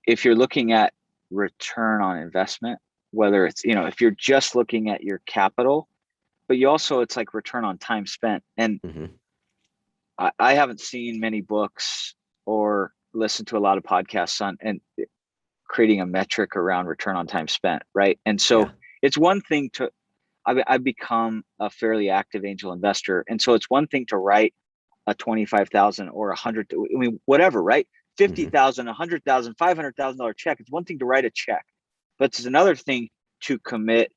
if you're looking at return on investment, whether it's, if you're just looking at your capital, but you also, it's like return on time spent. And I haven't seen many books or listened to a lot of podcasts on and creating a metric around return on time spent, right? And so it's one thing to, I've become a fairly active angel investor. And so it's one thing to write a 25,000 or 100, I mean, whatever, right? 50,000, 100,000, $500,000 check. It's one thing to write a check, but it's another thing to commit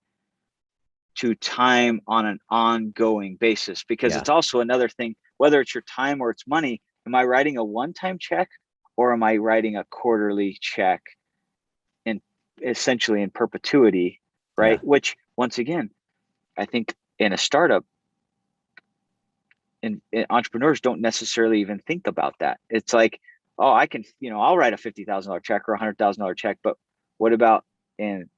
to time on an ongoing basis, because it's also another thing, whether it's your time or it's money. Am I writing a one-time check, or am I writing a quarterly check in essentially in perpetuity, right? Which, once again, I think in a startup, and entrepreneurs don't necessarily even think about that. It's like, oh, I can, I'll write a $50,000 check or $100,000 check, but what about in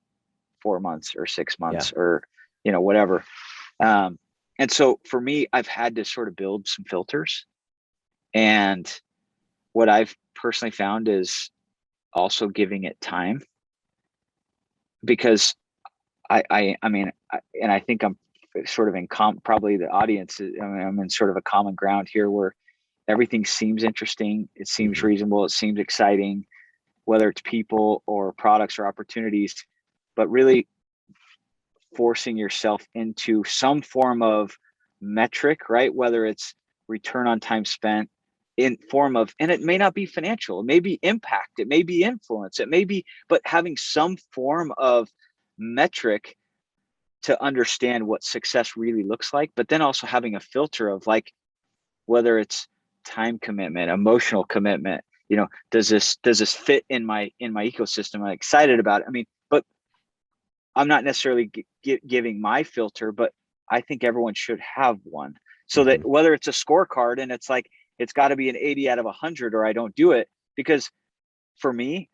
4 months or 6 months or, whatever. And so for me, I've had to sort of build some filters. And what I've personally found is also giving it time, because I mean, and I think I'm sort of in probably the audience, I'm in sort of a common ground here where everything seems interesting. It seems reasonable. It seems exciting, whether it's people or products or opportunities, but really forcing yourself into some form of metric, right? Whether it's return on time spent in form of, and it may not be financial, it may be impact, it may be influence, it may be, but having some form of metric to understand what success really looks like, but then also having a filter of like, whether it's time commitment, emotional commitment, does this fit in my ecosystem? I'm excited about it. I mean, but I'm not necessarily giving my filter, but I think everyone should have one, so that whether it's a scorecard and it's like, it's got to be an 80 out of 100 or I don't do it. Because for me,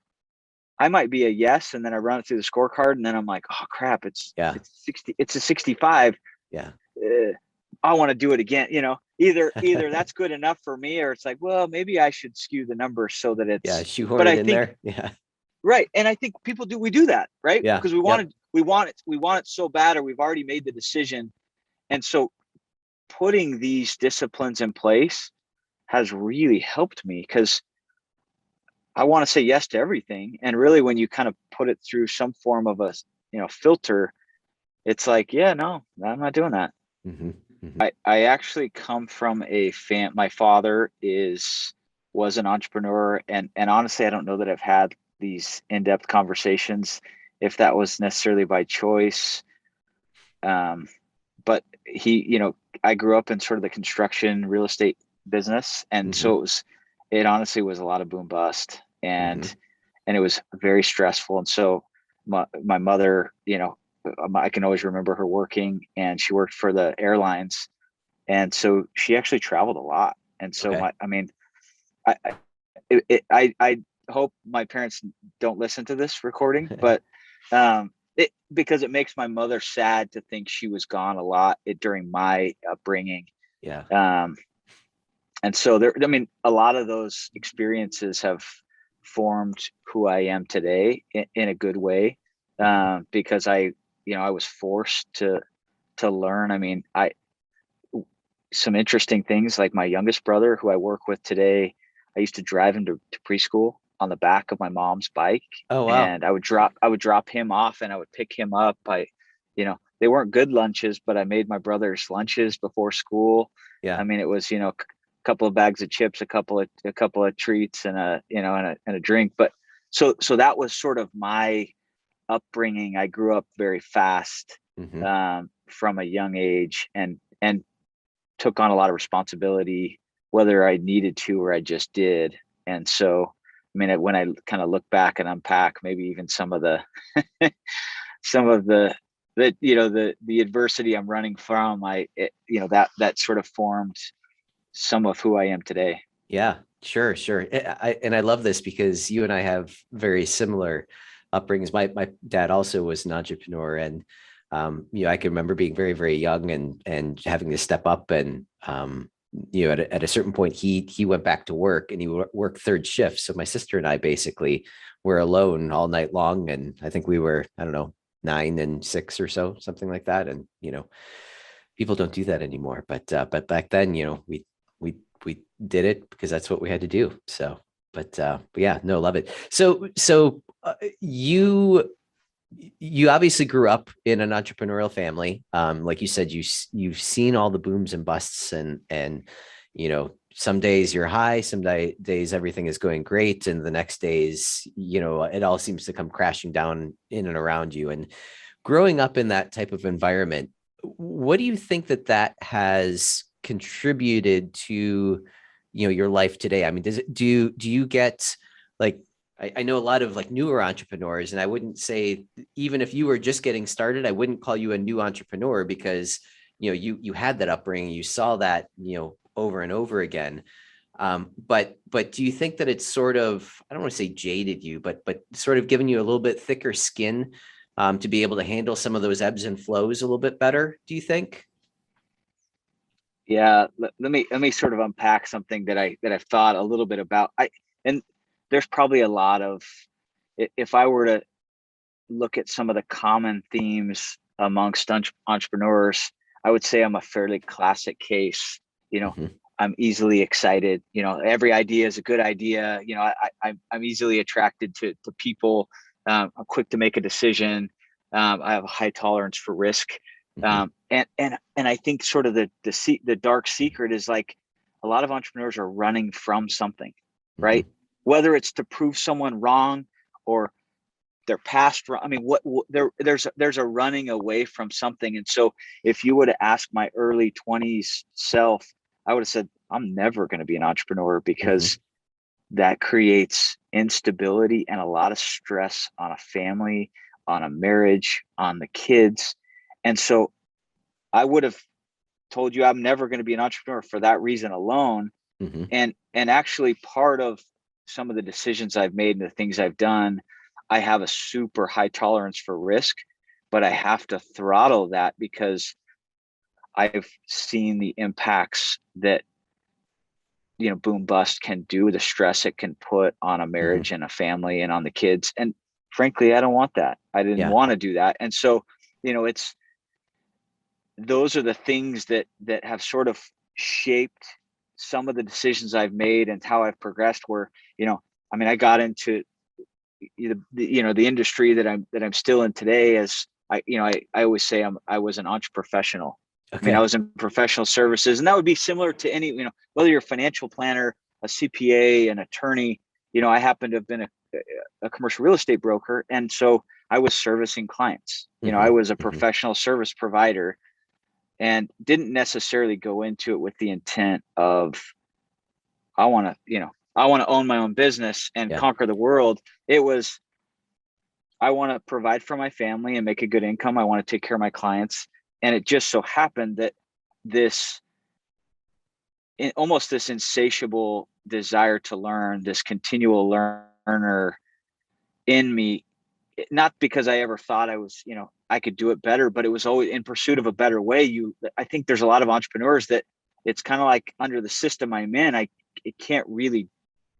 I might be a yes, and then I run it through the scorecard, and then I'm like, oh crap, it's 60, it's a 65. I want to do it again. Either that's good enough for me, or it's like, well, maybe I should skew the numbers so that it's shoehorn it in there. Right. And I think we do that, right? Because we want it so bad, or we've already made the decision. And so putting these disciplines in place has really helped me, because I want to say yes to everything. And really, when you kind of put it through some form of a, filter, it's like, no, I'm not doing that. I actually come from my father was an entrepreneur, and honestly, I don't know that I've had these in-depth conversations, if that was necessarily by choice. But he, I grew up in sort of the construction real estate business. And so it honestly was a lot of boom bust, and it was very stressful. And so my mother, I can always remember her working, and she worked for the airlines. And so she actually traveled a lot. And so I hope my parents don't listen to this recording, but because it makes my mother sad to think she was gone a lot during my upbringing. And so a lot of those experiences have formed who I am today in a good way, because I was forced to learn. I mean, some interesting things, like my youngest brother, who I work with today, I used to drive him to preschool on the back of my mom's bike. Oh, wow. And I would drop him off, and I would pick him up. They weren't good lunches, but I made my brother's lunches before school. I mean, it was, a couple of bags of chips, a couple of treats, and a drink. But so that was sort of my upbringing. I grew up very fast, from a young age, and took on a lot of responsibility, whether I needed to or I just did. And so, I mean, when I kind of look back and unpack maybe even some of the the adversity I'm running from, that sort of formed some of who I am today. Yeah, sure. And I love this, because you and I have very similar upbringings. My dad also was an entrepreneur, and I can remember being very, very young and having to step up and at a certain point, he went back to work, and he worked third shift. So my sister and I basically were alone all night long. And I think we were, I don't know, 9 and 6 or so, something like that. And, people don't do that anymore. But back then, we did it because that's what we had to do. So, but yeah, no, love it. So you obviously grew up in an entrepreneurial family. Like you said, you've seen all the booms and busts, and some days you're high, some days everything is going great, and the next days, it all seems to come crashing down in and around you. And growing up in that type of environment, what do you think that has contributed to, your life today? I mean, do you get like, I know a lot of like newer entrepreneurs, and I wouldn't say, even if you were just getting started, I wouldn't call you a new entrepreneur, because you had that upbringing, you saw that over and over again. But do you think that it's sort of, I don't want to say jaded you, but sort of given you a little bit thicker skin, to be able to handle some of those ebbs and flows a little bit better, do you think? Yeah, let me sort of unpack something that I've thought a little bit about. And there's probably a lot of, if I were to look at some of the common themes amongst entrepreneurs, I would say I'm a fairly classic case. You know, Mhm. I'm easily excited. Every idea is a good idea. I'm easily attracted to people. I'm quick to make a decision. I have a high tolerance for risk. Mhm. And I think sort of the dark secret is like a lot of entrepreneurs are running from something, right? Mhm. Whether it's to prove someone wrong or their past. I mean, there's a running away from something. And so if you would have asked my early 20s self, I would have said, I'm never going to be an entrepreneur, because Mhm. that creates instability and a lot of stress on a family, on a marriage, on the kids. And so I would have told you I'm never going to be an entrepreneur for that reason alone. Mhm. And actually, part of some of the decisions I've made and the things I've done, I have a super high tolerance for risk, but I have to throttle that because I've seen the impacts that boom bust can do, the stress it can put on a Mhm. marriage and a family and on the kids. And frankly, I don't want that. I didn't Yeah. want to do that. And so it's those are the things that have sort of shaped some of the decisions I've made and how I've progressed. Where I mean, I got into the industry that I'm still in today. As I always say, I was an professional. I mean, I Okay. was in professional services, and that would be similar to any, whether you're a financial planner, a CPA, an attorney. I happen to have been a commercial real estate broker, and so I was servicing clients. I Mhm. was a Mhm. professional service provider, and didn't necessarily go into it with the intent of I want to own my own business and Yeah. conquer the world. It was, I want to provide for my family and make a good income. I want to take care of my clients. And it just so happened that this almost this insatiable desire to learn, this continual learner in me, not because I ever thought I could do it better, but it was always in pursuit of a better way. I think there's a lot of entrepreneurs that it's kind of like, under the system I'm in, it can't really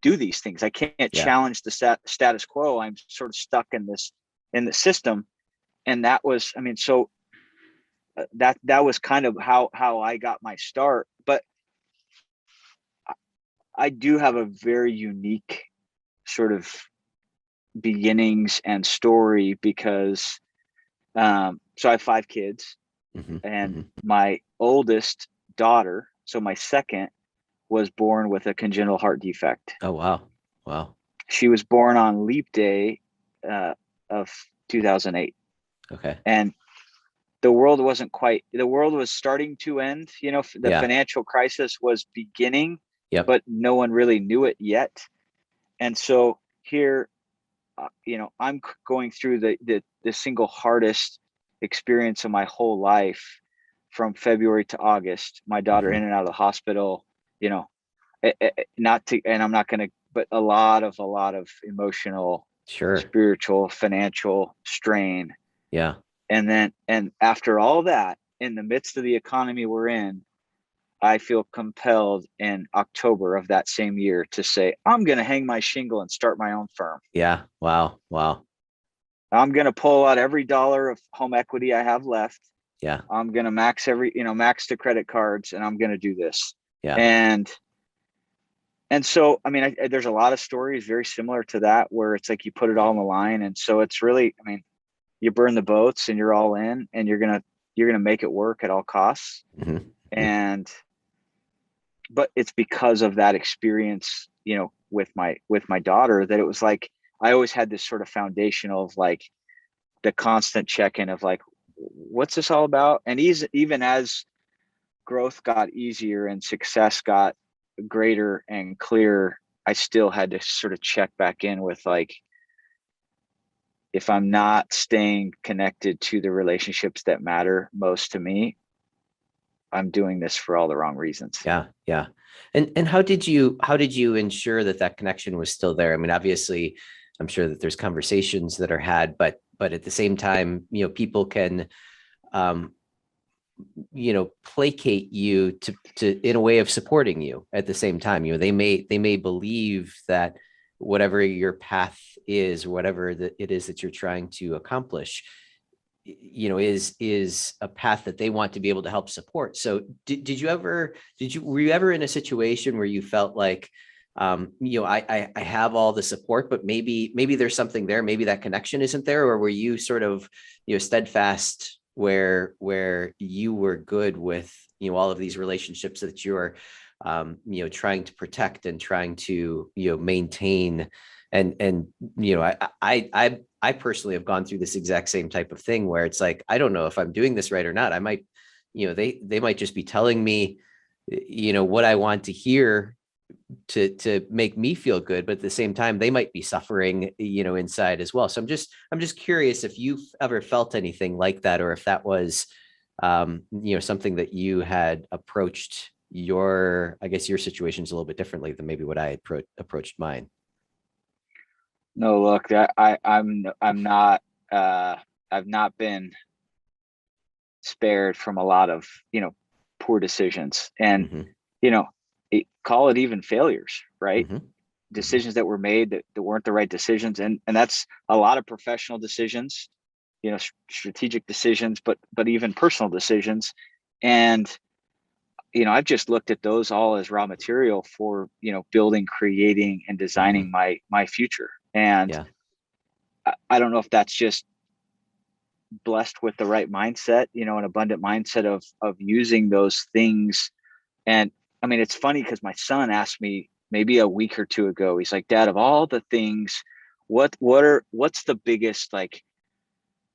do these things. I can't Yeah. challenge the status quo. I'm sort of stuck in the system. And that was, I mean, so that was kind of how I got my start. But I do have a very unique sort of beginnings and story, because so I have 5 kids, Mhm. and Mhm. my oldest daughter, so my second, was born with a congenital heart defect. Oh, wow. Wow. She was born on leap day uh, of 2008. Okay. And the world was starting to end. The Yeah. financial crisis was beginning, Yep. but no one really knew it yet. And so here, I'm going through the single hardest experience of my whole life, from February to August. My daughter in Mhm. and out of the hospital, you know, not to, and I'm not going to, but a lot of emotional, Sure. spiritual, financial strain. Yeah. And after all that, in the midst of the economy we're in, I feel compelled in October of that same year to say, I'm going to hang my shingle and start my own firm. Yeah. Wow. Wow. I'm going to pull out every dollar of home equity I have left. Yeah. I'm going to max the credit cards, and I'm going to do this. Yeah. And so, I mean, there's a lot of stories very similar to that, where it's like you put it all on the line. And so it's really, I mean, you burn the boats and you're all in, and you're going to make it work at all costs. Mm-hmm. And, but it's because of that experience, with my daughter, that it was like, I always had this sort of foundational of like the constant check-in of like, what's this all about? And even as growth got easier and success got greater and clearer, I still had to sort of check back in with like, if I'm not staying connected to the relationships that matter most to me, I'm doing this for all the wrong reasons. Yeah. Yeah. And how did you ensure that that connection was still there? I mean, obviously, I'm sure that there's conversations that are had, but at the same time, people can, um, placate you to in a way of supporting you at the same time. They may believe that whatever your path is, whatever that it is that you're trying to accomplish, is a path that they want to be able to help support. So were you ever in a situation where you felt like, I have all the support, but maybe there's something there, maybe that connection isn't there? Or were you sort of, steadfast where you were good with, all of these relationships that you're, trying to protect and trying to, maintain? And I personally have gone through this exact same type of thing where it's like, I don't know if I'm doing this right or not. I might, they might just be telling me, what I want to hear to make me feel good, but at the same time, they might be suffering, inside as well. So I'm just curious if you've ever felt anything like that, or if that was, something that you had approached I guess your situation's a little bit differently than maybe what I had approached mine. No, look, I'm not, I've not been spared from a lot of, poor decisions, and, Mm-hmm. you know, call it even failures, right? Mm-hmm. Mm-hmm. Decisions that were made that weren't the right decisions. And that's a lot of professional decisions, strategic decisions, but even personal decisions. And, I've just looked at those all as raw material for, building, creating, and Mm-hmm. designing my future. And Yeah. I don't know if that's just blessed with the right mindset, an abundant mindset of using those things. And I mean, it's funny because my son asked me maybe a week or two ago, he's like, Dad, of all the things, what's the biggest like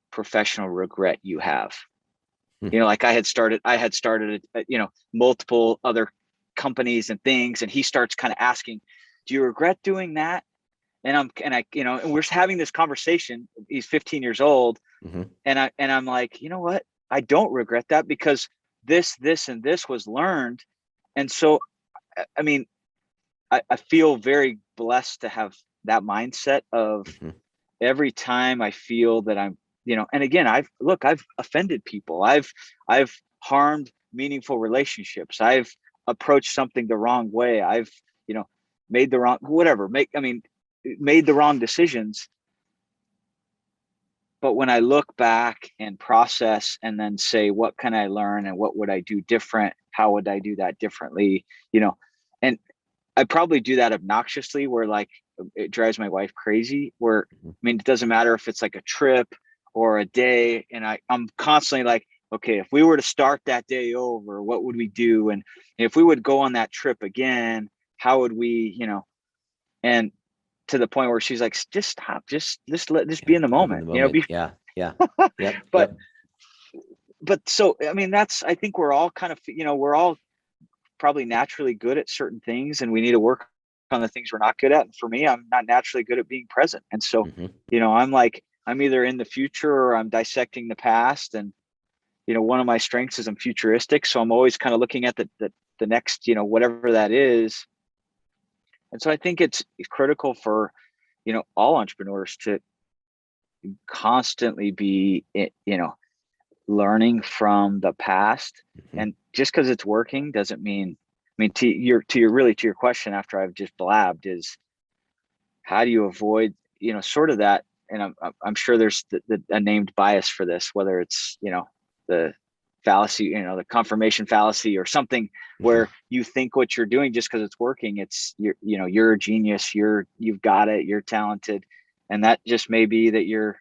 professional regret you have? Like I had started, multiple other companies and things. And he starts kind of asking, do you regret doing that? And we're having this conversation. He's 15 years old. Mm-hmm. And I'm like, you know what? I don't regret that, because this, and this was learned. And so, I mean, I feel very blessed to have that mindset of, Mm-hmm. every time I feel that I'm, and again, I've offended people. I've harmed meaningful relationships. I've approached something the wrong way. I've, you know, made the wrong, whatever, made the wrong decisions. But when I look back and process and then say, what can I learn and what would I do different? How would I do that differently? And I probably do that obnoxiously, where like it drives my wife crazy, where, I mean, it doesn't matter if it's like a trip or a day. And I'm constantly like, okay, if we were to start that day over, what would we do? And if we would go on that trip again, how would we, and to the point where she's like, just stop, just Yeah. be in the Live in the moment, moment. Yeah. Yeah. Yep. but, Yep. so, I mean, I think we're all kind of, we're all probably naturally good at certain things, and we need to work on the things we're not good at. And for me, I'm not naturally good at being present. And so, Mm-hmm. I'm either in the future or I'm dissecting the past. And, one of my strengths is I'm futuristic. So I'm always kind of looking at the next, whatever that is. And so I think it's critical for, all entrepreneurs to constantly be, learning from the past. Mhm. And just because it's working doesn't mean, I mean, to your question after I've just blabbed is, how do you avoid, sort of that? And I'm sure there's a named bias for this, whether it's, the fallacy, the confirmation fallacy or something, Mhm. where you think what you're doing just because it's working, you're a genius, you've got it, you're talented. And that just may be that you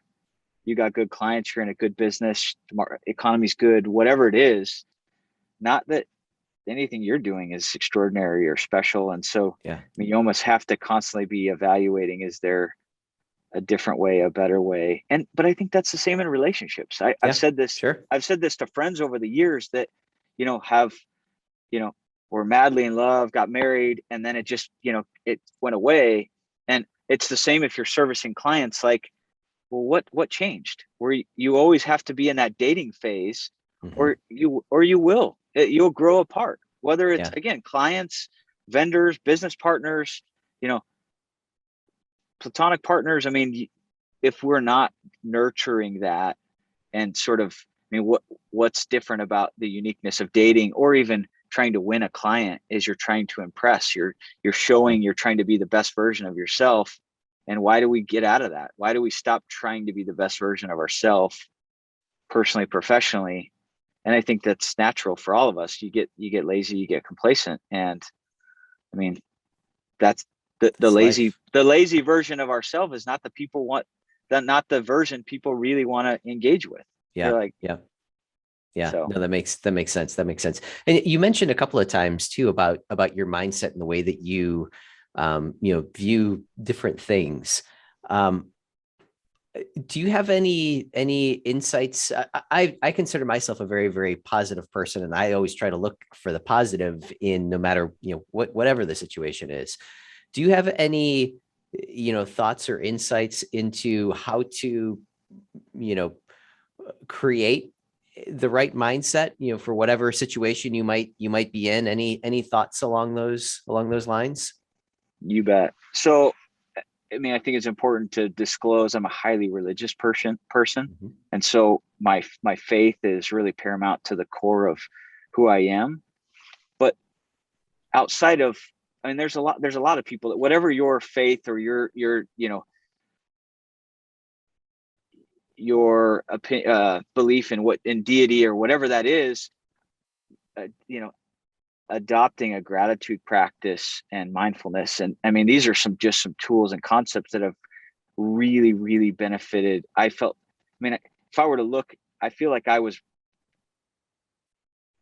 got good clients, you're in a good business, the economy's good, whatever it is, not that anything you're doing is extraordinary or special. And so, Yeah. I mean, you almost have to constantly be evaluating, is there a different way, a better way? But I think that's the same in relationships. I've Yeah. said this, Sure. I've said this to friends over the years that, have, you know, were madly in love, got married, and then it just, it went away. And it's the same if you're servicing clients. Like, well, what changed? Where you always have to be in that dating phase, Mhm. or you'll grow apart. Whether it's, Yeah. again, clients, vendors, business partners, you know, platonic partners. I mean, if we're not nurturing that and sort of, I mean, what's different about the uniqueness of dating or even trying to win a client is you're trying to impress. You're Mhm. showing you're trying to be the best version of yourself. And why do we get out of that? Why do we stop trying to be the best version of ourselves, personally, professionally? And I think that's natural for all of us. You get lazy, you get complacent. And I mean, that's the That's lazy life. the lazy version of ourselves is not the people want that not the version people really want to engage with. Yeah. You're like, Yeah. Yeah. so No, that makes sense. That makes sense. And you mentioned a couple of times too about your mindset and the way that view different things. Um, do you have any insights? I consider myself a very, very positive person, and I always try to look for the positive in no matter whatever the situation is. Do you have any thoughts or insights into how to you know create the right mindset for whatever situation you might be in? Any thoughts along those lines? you bet. So I mean, I think it's important to disclose I'm a highly religious person. Mhm. And so my faith is really paramount to the core of who I am. But outside of, I mean, there's a lot of people that, whatever your faith or your belief in, what in deity or whatever that is, uh, you know adopting a gratitude practice and mindfulness. And I mean, these are some tools and concepts that have really, really benefited. I mean, if I were to look, I feel like I was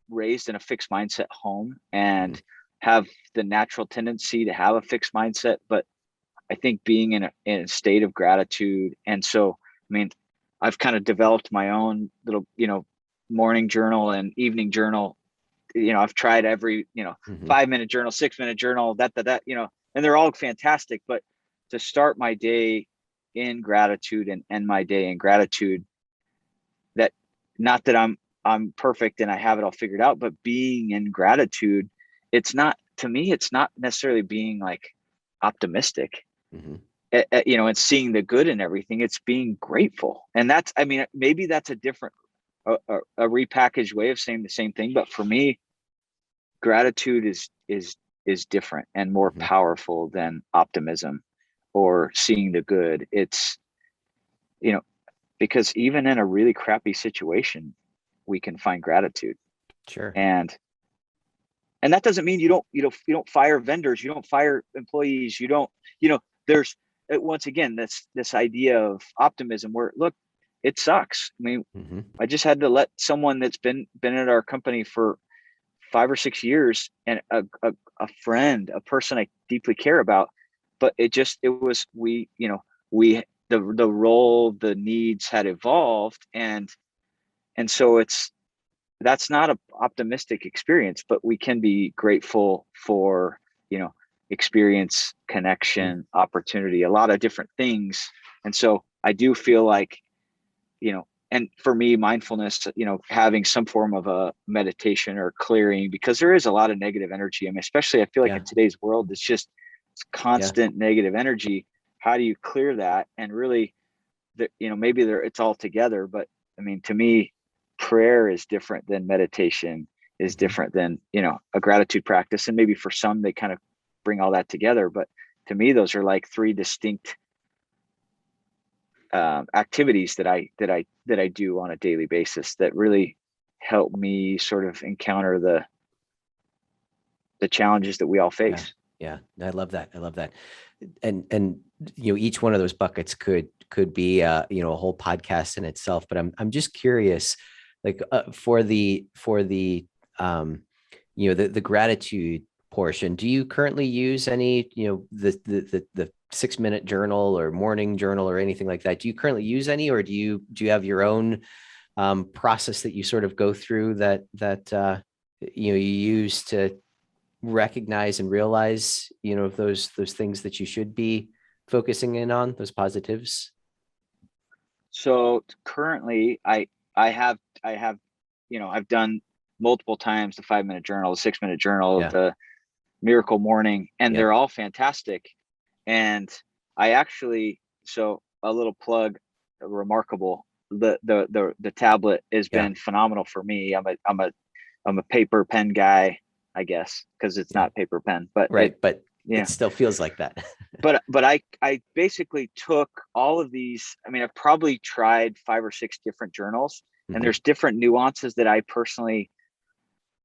raised in a fixed mindset home Mhm. and have the natural tendency to have a fixed mindset. But I think being in a state of gratitude. And so, I mean, I've kind of developed my own little, morning journal and evening journal. I've tried every, Mhm. 5-minute journal, 6-minute journal, that, and they're all fantastic. But to start my day in gratitude and end my day in gratitude, that, not that I'm perfect and I have it all figured out, but being in gratitude, to me, it's not necessarily being like optimistic, Mhm. and seeing the good in everything. It's being grateful. And that's, I mean, maybe that's a different, a repackaged way of saying the same thing. But for me, gratitude is different and more Mhm. powerful than optimism or seeing the good. It's, you know because even in a really crappy situation, we can find gratitude. Sure. And that doesn't mean you don't fire vendors, you don't fire employees, you don't, you know there's, once again, this idea of optimism where, look, it sucks. I mean, Mhm. I just had to let someone that's been at our company for 5 or 6 years, and a friend, a person I deeply care about. But it was, we the role, the needs had evolved. And so that's not a optimistic experience, but we can be grateful for, you know experience, Mhm. connection, opportunity, a lot of different things. And so I do feel like, and for me, mindfulness, having some form of a meditation or clearing, because there is a lot of negative energy. I mean, especially I feel like in Yeah. today's world, it's Yeah. constant negative energy. How do you clear that? And really, maybe it's all together, but I mean, to me, prayer is different than meditation, is different than, a gratitude practice. And maybe for some, they kind of bring all that together. But to me, those are like three distinct activities that I do on a daily basis that really help me sort of encounter the challenges that we all face. Yeah. I love that. And each one of those buckets could be a whole podcast in itself, but I'm just curious, like for the the gratitude portion, do you currently use any, the 6-minute journal or morning journal or anything like that? Do you currently use any, or do you have your own process that you sort of go through that you use to recognize and realize, those things that you should be focusing in on, those positives? So currently I have, I've done multiple times the 5-minute journal, the 6-minute journal, the miracle morning, and they're all fantastic. And I actually, so a little plug, Remarkable, the tablet has been phenomenal for me. I'm a paper pen guy, I guess, because it's not paper pen, but it still feels like that. but I basically took all of these. I mean, I've probably tried 5 or 6 different journals, and there's different nuances that I personally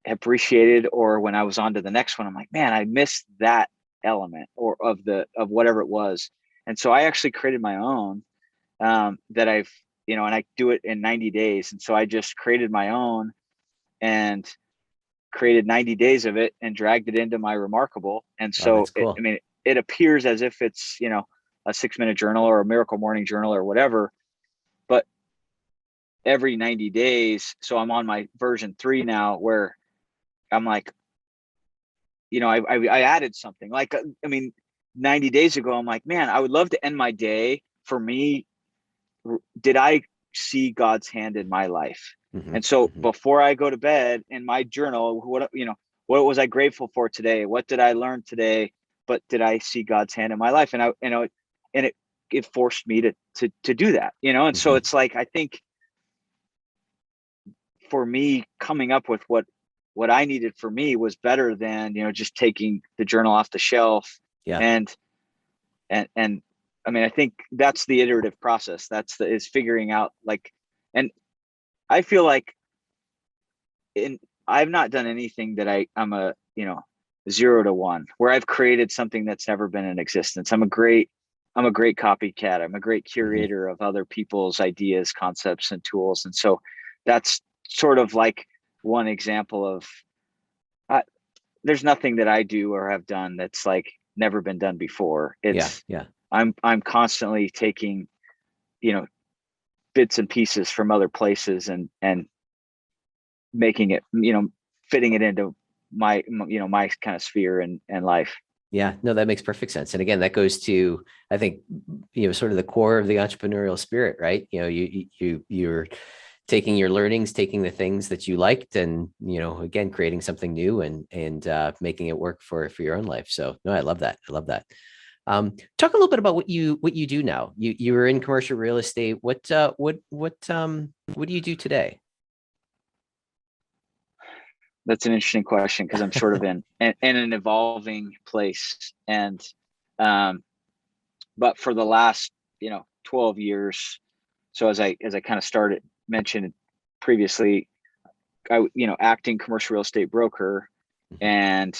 appreciated, or when I was on to the next one, I'm like, man, I missed that element or of whatever it was. And so I actually created my own that I've, and I do it in 90 days. And so I just created my own and created 90 days of it and dragged it into my Remarkable. And so, cool. it appears as if it's, a 6-minute journal or a miracle morning journal or whatever, but every 90 days. So I'm on my version 3 now, where I'm like, I added something like, 90 days ago, I'm like, man, I would love to end my day. For me, did I see God's hand in my life? And so before I go to bed, in my journal, what was I grateful for today? What did I learn today? But did I see God's hand in my life? And it forced me to do that, and so it's like, I think for me, coming up with what I needed for me was better than, just taking the journal off the shelf. And I think that's the iterative process. Is figuring out, like, and I feel like I've not done anything that I'm a, 0 to 1, where I've created something that's never been in existence. I'm a great copycat. I'm a great curator of other people's ideas, concepts, and tools. And so that's sort of like one example of, there's nothing that I do or have done that's like never been done before. It's I'm constantly taking, bits and pieces from other places and making it, fitting it into my kind of sphere and life. Yeah, no, that makes perfect sense. And again, that goes to, I think, sort of the core of the entrepreneurial spirit, right? You're taking your learnings, taking the things that you liked, and, again, creating something new and making it work for your own life. So no, I love that. Talk a little bit about what you do now. You were in commercial real estate. What do you do today? That's an interesting question, because I'm sort of in an evolving place. And, but for the last, 12 years, so as I kind of mentioned previously, acting commercial real estate broker, and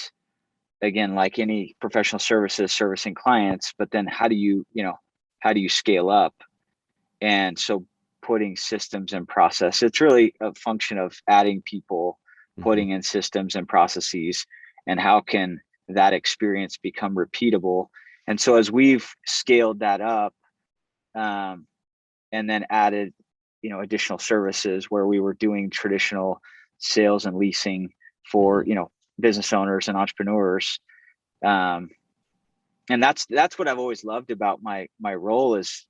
again, like any professional services, servicing clients, but then how do you scale up? And so putting systems and process, it's really a function of adding people, putting in systems and processes, and how can that experience become repeatable. And so as we've scaled that up, and then added, additional services where we were doing traditional sales and leasing for, business owners and entrepreneurs. And that's what I've always loved about my role is,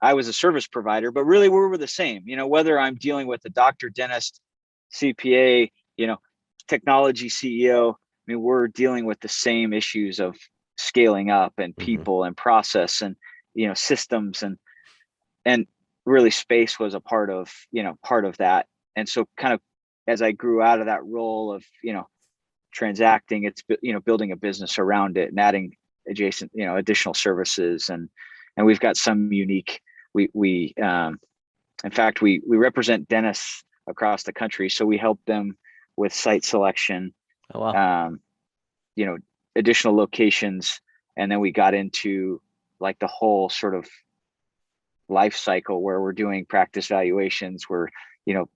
I was a service provider, but really we were the same, whether I'm dealing with a doctor, dentist, CPA, technology CEO, we're dealing with the same issues of scaling up and people and process and, systems and really space was a part of, part of that. And so kind of as I grew out of that role of, transacting, it's, building a business around it and adding adjacent, additional services. And we've got some unique, in fact, we represent dentists across the country. So we help them with site selection, Oh, wow. additional locations. And then we got into like the whole sort of life cycle where we're doing practice valuations where,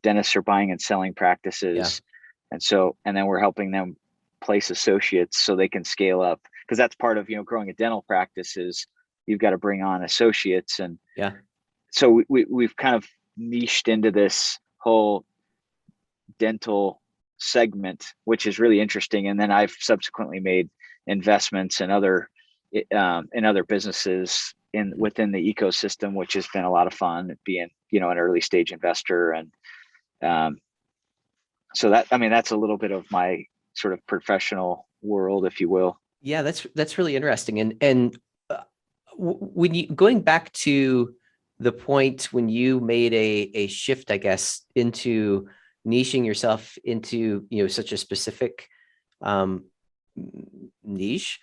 dentists are buying and selling Yeah. practices. And then we're helping them place associates so they can scale up. Because that's part of, growing a dental practice is you've got to bring on associates. And Yeah. so we've kind of niched into this whole dental segment, which is really interesting. And then I've subsequently made investments in other businesses within the ecosystem, which has been a lot of fun being, an early stage investor. And so that's a little bit of my sort of professional world, if you will. Yeah, that's really interesting. And when you going back to the point when you made a shift, I guess, into niching yourself into, such a specific um, niche,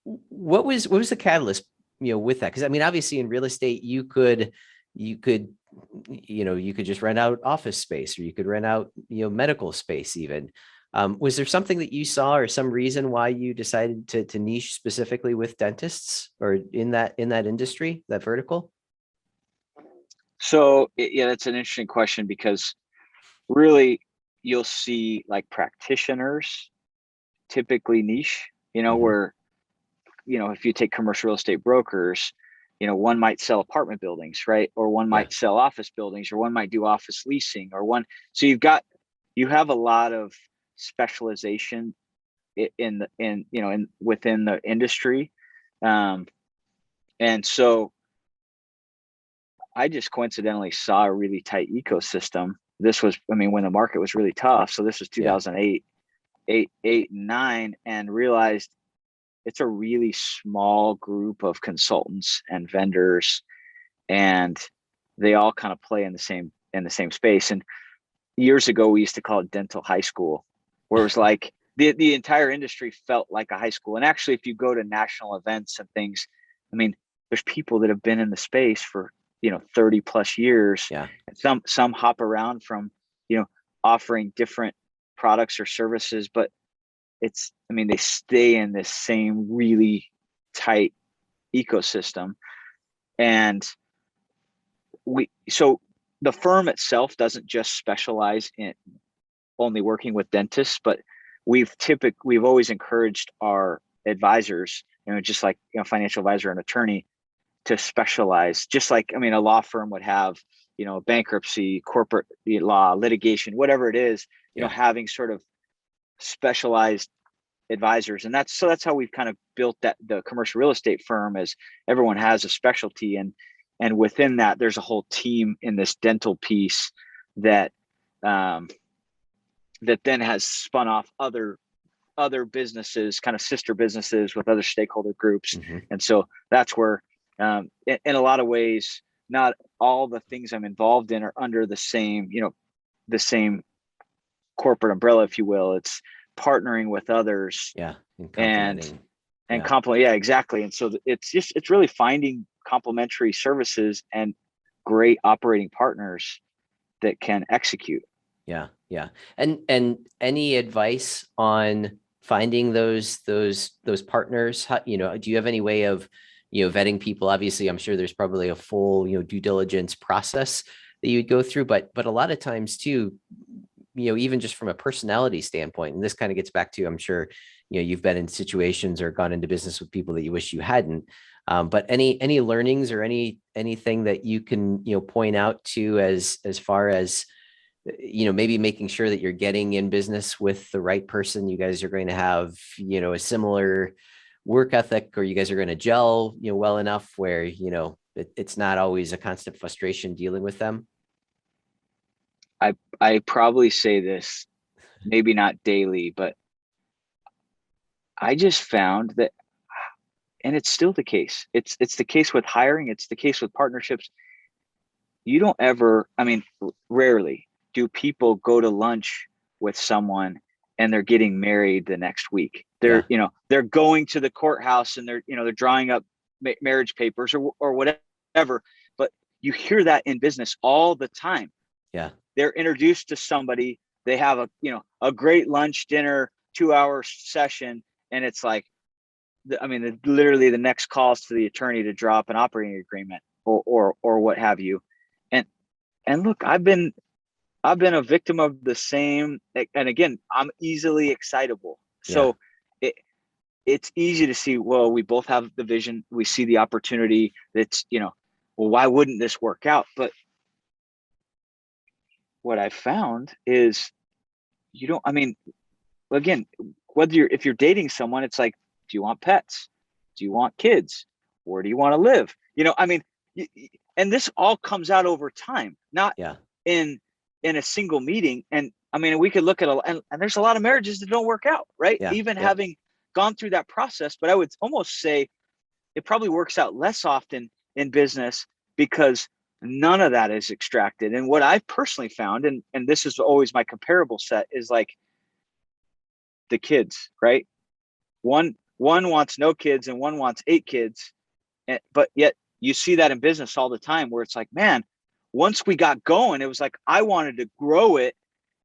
what was the catalyst, with that? Because I mean, obviously in real estate, you could just rent out office space, or you could rent out, medical space even. Was there something that you saw or some reason why you decided to niche specifically with dentists or in that industry, that vertical? So yeah, that's an interesting question because really you'll see like practitioners typically niche, Mhm. where, if you take commercial real estate brokers, one might sell apartment buildings, right? Or one Yeah. might sell office buildings, or one might do office leasing, so you have a lot of specialization in within the industry. Um, and so I just coincidentally saw a really tight ecosystem. This was, when the market was really tough. So this was Yeah. 2008, 8 and 9, and realized it's a really small group of consultants and vendors, and they all kind of play in the same space. And years ago, we used to call it dental high school, where it was like the entire industry felt like a high school. And actually, if you go to national events and things, I mean, there's people that have been in the space for 30 plus years, Yeah. and some hop around from offering different products or services, but they stay in this same really tight ecosystem. And so the firm itself doesn't just specialize in only working with dentists, but we've always encouraged our advisors, just like, financial advisor and attorney, to specialize, just like, a law firm would have, bankruptcy, corporate law, litigation, whatever it is, Yeah. having sort of specialized advisors. And that's how we've kind of built the commercial real estate firm, as everyone has a specialty. And within that, there's a whole team in this dental piece that um, that then has spun off other businesses, kind of sister businesses with other stakeholder groups. Hmm. And so that's where, in a lot of ways, not all the things I'm involved in are under the same corporate umbrella, if you will. It's partnering with others Yeah. And and complementing. and Yeah. complement. Yeah, exactly. And so it's really finding complementary services and great operating partners that can execute. Yeah. Yeah. And any advice on finding those partners? How, do you have any way of, vetting people? Obviously, I'm sure there's probably a full, due diligence process that you'd go through, but a lot of times too, even just from a personality standpoint, and this kind of gets back to, I'm sure, you've been in situations or gone into business with people that you wish you hadn't. But any learnings or anything that you can, point out to as far as, maybe making sure that you're getting in business with the right person. You guys are going to have, a similar work ethic, or you guys are going to gel, well enough where, it's not always a constant frustration dealing with them. I probably say this, maybe not daily, but I just found that, and it's still the case. It's the case with hiring. It's the case with partnerships. you don't ever, I mean, rarely do people go to lunch with someone and they're getting married the next week. They're, Yeah. they're going to the courthouse and they're drawing up marriage papers or whatever. But you hear that in business all the time. Yeah. They're introduced to somebody, they have a great lunch, dinner, 2 hour session. And it's like, literally the next calls to the attorney to drop an operating agreement or what have you. And look, I've been a victim of the same. And again, I'm easily excitable. Yeah. So it's easy to see, well, we both have the vision. We see the opportunity. That's, well, why wouldn't this work out? But what I found is you don't, again, if you're dating someone, it's like, do you want pets? Do you want kids? Where do you want to live? And this all comes out over time, not Yeah. in a single meeting. And we could look at and there's a lot of marriages that don't work out, right? Yeah. Even Yep. having gone through that process. But I would almost say it probably works out less often in business because none of that is extracted. And what I've personally found, and this is always my comparable set, is like the kids, right? One wants no kids and one wants 8 kids. But yet you see that in business all the time where it's like, man, once we got going, it was like I wanted to grow it.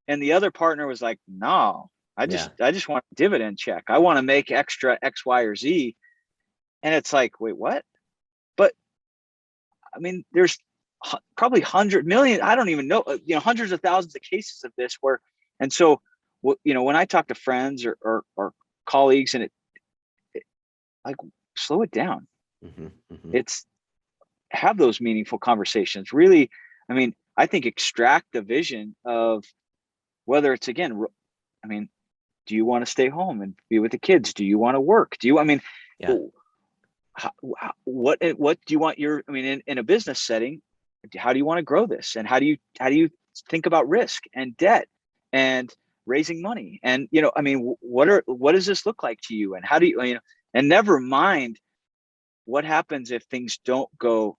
And the other partner was like, no, I Yeah. just want a dividend check. I want to make extra X, Y, or Z. And it's like, wait, what? But there's probably 100 million, I don't even know, hundreds of thousands of cases of this where, and so, when I talk to friends or colleagues, and it like, slow it down. Mm-hmm. Mm-hmm. It's have those meaningful conversations. Really, I think extract the vision of whether it's, again, do you want to stay home and be with the kids? Do you want to work? Do you, Yeah. what do you want in a business setting? How do you want to grow this? And how do you think about risk and debt and raising money? And, what does this look like to you? And how do you, and never mind what happens if things don't go.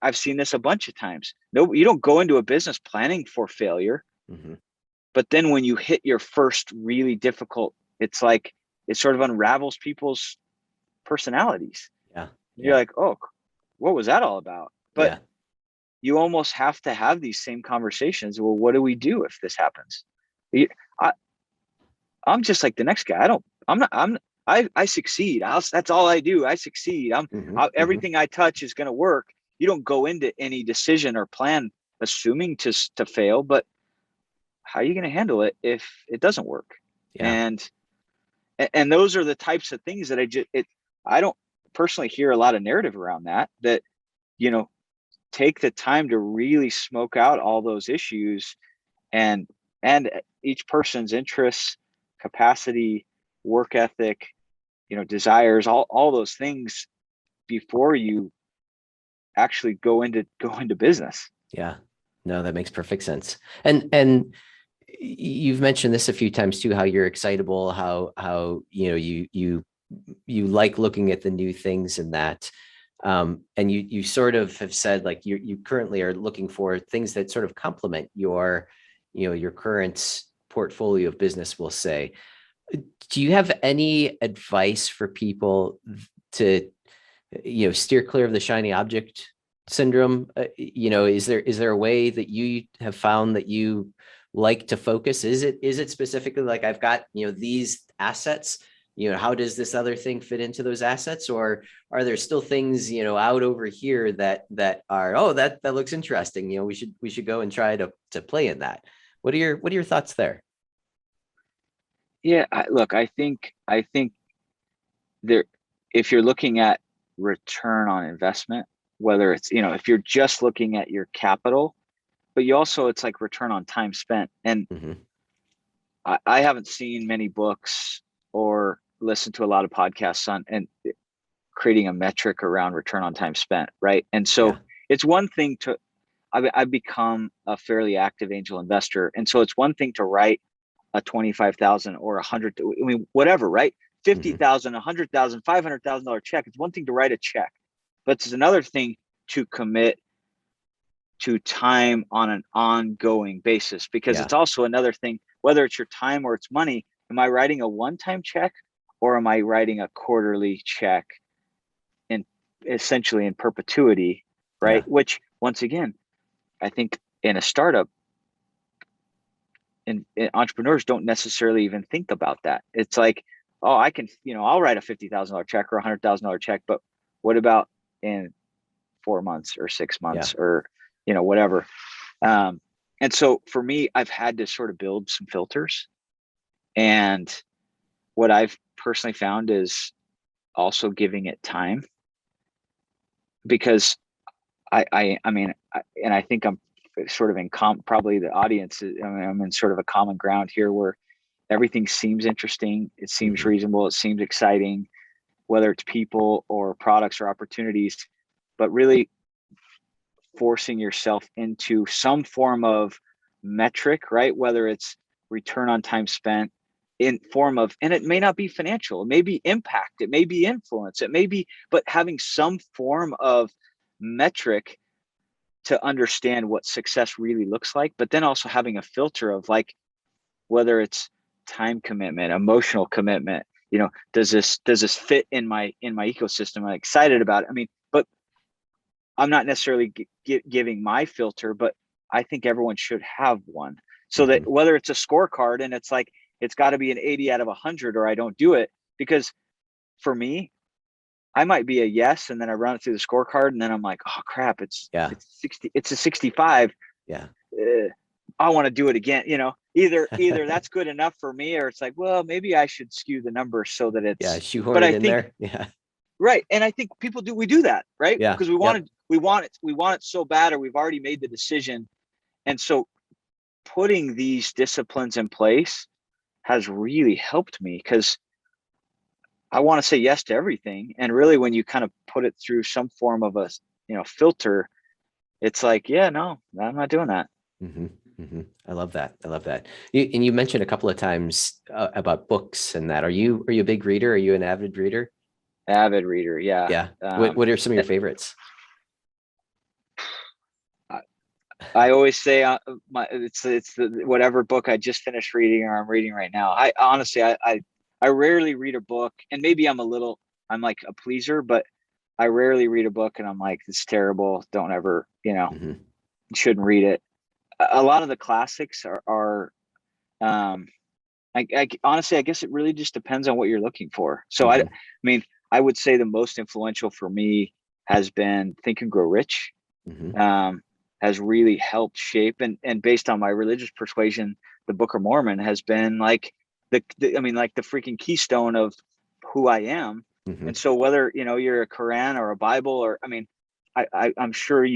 I've seen this a bunch of times. No, you don't go into a business planning for failure. Mm-hmm. But then when you hit your first really difficult, it's like it sort of unravels people's personalities. Yeah. You're Yeah. like, oh, what was that all about? But Yeah. you almost have to have these same conversations. Well, what do we do if this happens? I, I'm just like the next guy. I succeed. That's all I do. I succeed. Mm-hmm. Mm-hmm. Everything I touch is going to work. You don't go into any decision or plan assuming to fail, but how are you going to handle it if it doesn't work? Yeah. And those are the types of things that I don't personally hear a lot of narrative around that, take the time to really smoke out all those issues and each person's interests, capacity, work ethic, desires, all those things before you actually go into business. Yeah. No, that makes perfect sense. And you've mentioned this a few times too, how you're excitable, how you like looking at the new things and that. And you sort of have said like you currently are looking for things that sort of complement your current portfolio of business, we'll say. Do you have any advice for people to steer clear of the shiny object syndrome? Is there a way that you have found that you like to focus? Is it specifically like I've got these assets, how does this other thing fit into those assets, or are there still things out over here that are, oh, that looks interesting, we should go and try to play in that? What are your thoughts there? Yeah, I think there, if you're looking at return on investment, whether it's, if you're just looking at your capital, but you also, it's like return on time spent. And Mm-hmm. I haven't seen many books or listened to a lot of podcasts on and creating a metric around return on time spent, right? And so Yeah. it's one thing to, I've become a fairly active angel investor, and so it's one thing to write a 25,000 or 100, whatever, right? Mm-hmm. 50,000, 100,000, $500,000 check. It's one thing to write a check, but it's another thing to commit to time on an ongoing basis, because Yeah. it's also another thing, whether it's your time or it's money. Am I writing a one-time check, or am I writing a quarterly check in essentially in perpetuity, right? Yeah. Which, once again, I think in a startup, and entrepreneurs don't necessarily even think about that. It's like, oh, I can, I'll write a $50,000 check or $100,000 check, but what about in 4 months or 6 months, Yeah. or whatever. And so for me, I've had to sort of build some filters. And what I've personally found is also giving it time, because and I think I'm sort of probably the audience, I'm in sort of a common ground here where everything seems interesting. It seems Mm-hmm. reasonable. It seems exciting, whether it's people or products or opportunities, but really forcing yourself into some form of metric, right? Whether it's return on time spent in form of, and it may not be financial, it may be impact, it may be influence, it may be, but having some form of metric to understand what success really looks like, but then also having a filter of, like, whether it's time commitment, emotional commitment, does this fit in my ecosystem? I'm excited about it. I mean, but I'm not necessarily giving my filter, but I think everyone should have one, so that Mm-hmm. whether it's a scorecard and it's like, it's got to be an 80 out of 100 or I don't do it. Because for me, I might be a yes, and then I run it through the scorecard, and then I'm like, oh crap, Yeah. it's 60, it's a 65. Yeah. I want to do it again. Either that's good enough for me, or it's like, well, maybe I should skew the numbers so that Yeah. it's. Shoehorn But it I in think, there. Yeah. right, and I think we do that, right? Yeah. Because Yep. we want it so bad, or we've already made the decision. And so putting these disciplines in place has really helped me, because I want to say yes to everything. And really, when you kind of put it through some form of a filter, it's like, yeah, no, I'm not doing that. Mm-hmm. Mm-hmm. I love that. I love that. And you mentioned a couple of times about books and that. Are you a big reader? Are you an avid reader? Avid reader, yeah. Yeah. What are some of your favorites? I, I always say, it's the whatever book I just finished reading or I'm reading right now. I honestly, I rarely read a book, and maybe I'm like a pleaser, but I rarely read a book and I'm like, it's terrible, don't ever, Mm-hmm. shouldn't read it. A lot of the classics are um I honestly, I guess it really just depends on what you're looking for. So I Mm-hmm. mean, I would say the most influential for me has been Think and Grow Rich. Mm-hmm. um, has really helped shape, and based on my religious persuasion, the Book of Mormon has been like I mean, like the freaking keystone of who I am. Mm-hmm. And so whether you're a Quran or a Bible, or I mean, I'm sure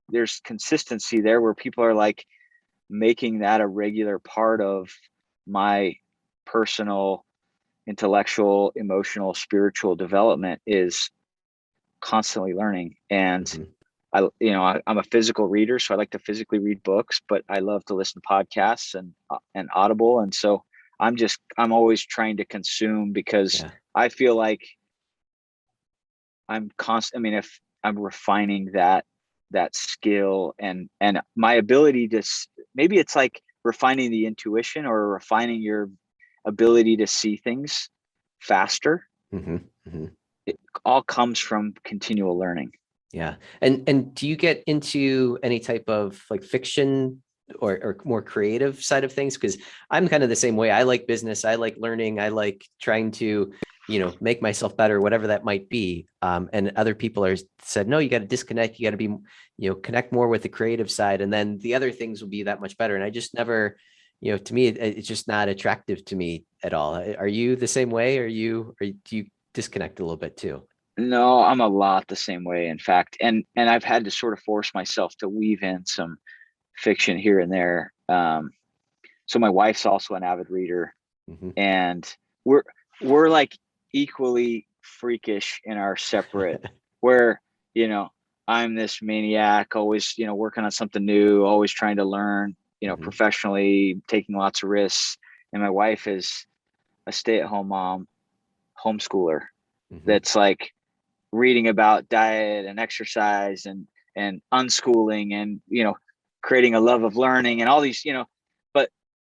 there's consistency there where people are like making that a regular part of my personal intellectual, emotional, spiritual development, is constantly learning. And Mm-hmm. I'm a physical reader, so I like to physically read books, but I love to listen to podcasts and Audible. And so I'm always trying to consume, because Yeah. I feel like I'm constant. I mean, if I'm refining that skill, and my ability to, maybe it's like refining the intuition, or refining your ability to see things faster. Mm-hmm. Mm-hmm. It all comes from continual learning. Yeah. And do you get into any type of like fiction or more creative side of things? Because I'm kind of the same way. I like business. I like learning. I like trying to, make myself better, whatever that might be. And other people are said, no, you got to disconnect. You got to be, connect more with the creative side. And then the other things will be that much better. And I just never, to me, it's just not attractive to me at all. Are you the same way? Or do you disconnect a little bit too? No, I'm a lot the same way, in fact, and I've had to sort of force myself to weave in some fiction here and there. So my wife's also an avid reader, Mm-hmm. and we're like equally freakish in our separate, where I'm this maniac, always working on something new, always trying to learn, Mm-hmm. professionally, taking lots of risks. And my wife is a stay-at-home mom, homeschooler, Mm-hmm. that's like reading about diet and exercise, and unschooling and, creating a love of learning and all these,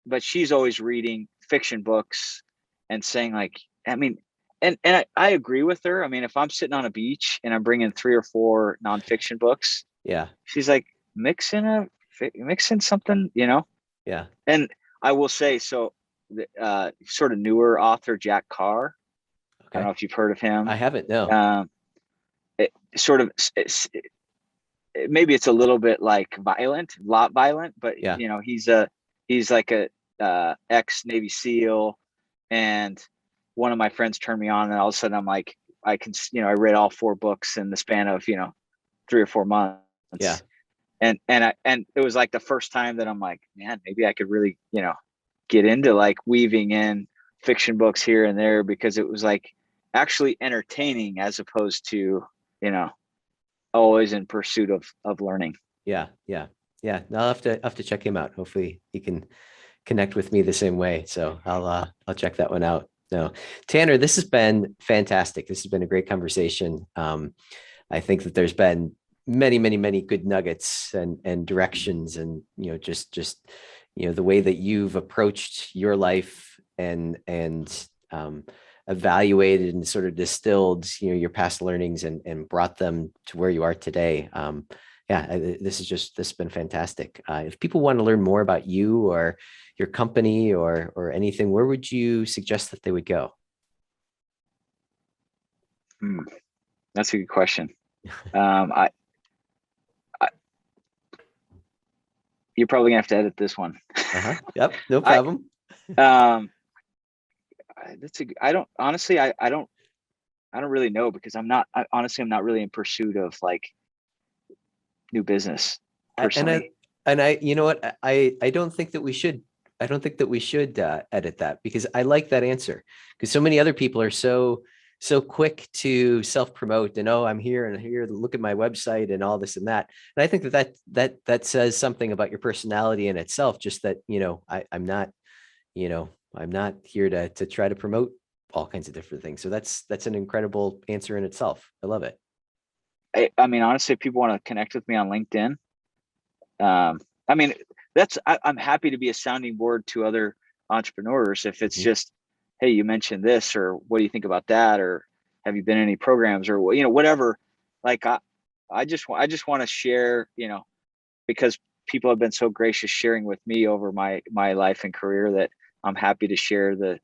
but she's always reading fiction books and saying like, I mean, and I agree with her. I mean, if I'm sitting on a beach and I'm bringing 3 or 4 nonfiction books, Yeah. she's like, mix in something, Yeah. And I will say, so sort of newer author, Jack Carr, I don't Okay. know if you've heard of him. I haven't. No. It sort of, maybe it's a little bit like a lot violent, but Yeah. he's like a ex Navy SEAL, and one of my friends turned me on, and all of a sudden I'm like, I can, I read all 4 books in the span of 3 or 4 months. Yeah. And it was like the first time that I'm like, man, maybe I could really get into like weaving in fiction books here and there, because it was like actually entertaining as opposed to always in pursuit of learning. Yeah. Yeah. Yeah. No, I'll have to check him out. Hopefully he can connect with me the same way. So I'll check that one out. No, Tanner, this has been fantastic. This has been a great conversation. I think that there's been many, many, many good nuggets and directions, and just the way that you've approached your life and evaluated and sort of distilled your past learnings and brought them to where you are today. This has been fantastic. If people want to learn more about you or your company or anything, where would you suggest that they would go? That's a good question. I you're probably gonna have to edit this one. Yep, no problem. I don't honestly, I don't really know, because I'm not really in pursuit of like new business personally. I you know what, I don't think that we should. I don't think that we should edit that, because I like that answer, because so many other people are so quick to self-promote and, oh, I'm here and here, look at my website and all this and that. And I think that says something about your personality in itself, just that, I'm not, I'm not here to try to promote all kinds of different things. So that's an incredible answer in itself. I love it. I mean, honestly, if people want to connect with me on LinkedIn, I mean, I'm happy to be a sounding board to other entrepreneurs. If it's just, hey, you mentioned this, or what do you think about that? Or have you been in any programs, or, whatever. Like, I just want to share, because people have been so gracious sharing with me over my life and career, that I'm happy to share the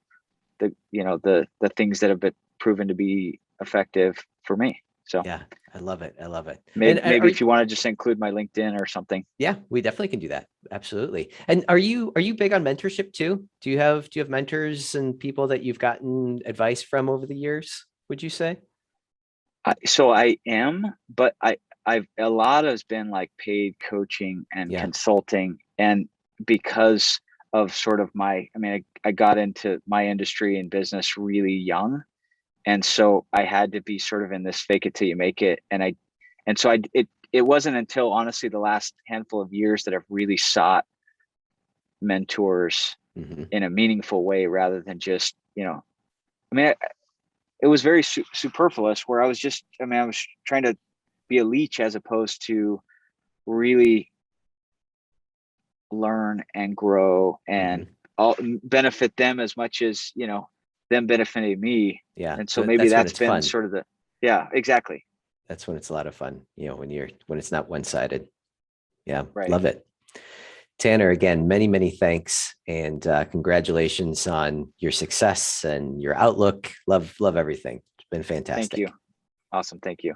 things that have been proven to be effective for me. So yeah, I love it. I love it. Maybe And if you want to just include my LinkedIn or something. Yeah, we definitely can do that. Absolutely. And are you big on mentorship too? Do you have mentors and people that you've gotten advice from over the years, would you say? So I am, but I've a lot has been like paid coaching and consulting, and because of sort of I got into my industry and business really young, and so I had to be sort of in this fake it till you make it, it wasn't until honestly the last handful of years that I've really sought mentors in a meaningful way, rather than just it was very superfluous, where I was trying to be a leech as opposed to really learn and grow and all benefit them as much as them benefiting me. Yeah. And so maybe that's been fun. sort of exactly. That's when it's a lot of fun, when it's not one-sided. Yeah. Right. Love it. Tanner, again, many, many thanks, and congratulations on your success and your outlook. Love everything. It's been fantastic. Thank you. Awesome. Thank you.